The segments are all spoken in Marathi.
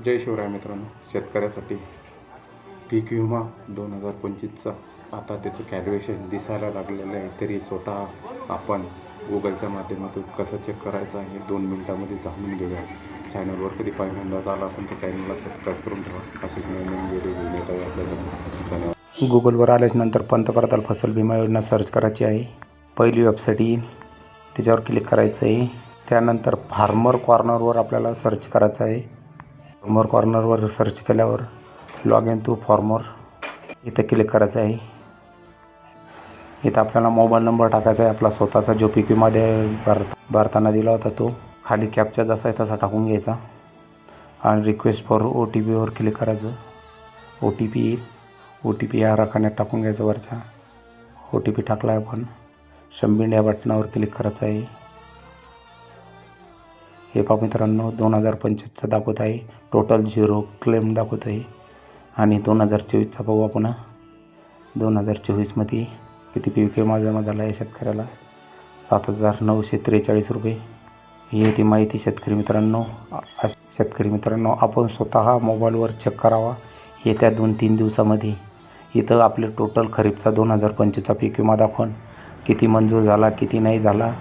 जय शिवराय मित्रांनो. शेतकऱ्यासाठी पीक विमा 2025चा आता त्याचं कॅल्क्युलेशन दिसायला लागलेलं आहे. तरी स्वतः आपण गुगलच्या माध्यमातून कसं चेक करायचं आहे 2 मिनिटांमध्ये जाणून घेऊया. चॅनलवर कधी पहिल्यांदाच आला असेल तर चॅनलला सबस्क्राईब करून ठेवा. असेच नवीन व्हिडिओ घेऊन येत आहे आपल्यासाठी. धन्यवाद. गुगलवर आल्याच्यानंतर पंतप्रधान फसल विमा योजना सर्च करायची आहे. पहिली वेबसाईट येईल, त्याच्यावर क्लिक करायचं आहे. त्यानंतर फार्मर कॉर्नरवर आपल्याला सर्च करायचं आहे. फार्मर कॉर्नरवर सर्च केल्यावर लॉग इन टू फार्मर इथं क्लिक करायचं आहे. इथं आपल्याला मोबाईल नंबर टाकायचा आहे, आपला स्वतःचा जो पीक विमा भरताना दिला होता तो. खाली कॅप्चा जसा आहे तसा टाकून घ्यायचा आणि रिक्वेस्ट फॉर OTPवर क्लिक करायचं. OTP येईल, OTP या रकान्यात टाकून घ्यायचं. वरच्या OTP टाकला आहे आपण. सबमिट या बटनावर क्लिक करायचं आहे. हे पहा मित्रांनो, 2025चा दाखवत आहे. टोटल 0 क्लेम दाखवत आहे. आणि 2024चा पाहू आपण. 2024मध्ये किती पीक विमा जमा झाला आहे शेतकऱ्याला? 7,943 रुपये. ही होती माहिती शेतकरी मित्रांनो. आपण स्वतः मोबाईलवर चेक करावा येत्या 2-3 दिवसामध्ये. इथं आपले टोटल खरीपचा 2025चा पीक विमा दाखवून किती मंजूर झाला किती नाही झाला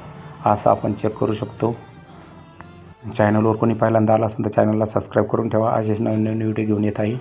असं आपण चेक करू शकतो. चॅनलवर कोणी पहिल्यांदा आला असेल तर चॅनलला सबस्क्राईब करून ठेवा. असेच नवीन व्हिडिओ घेऊन येत आहे.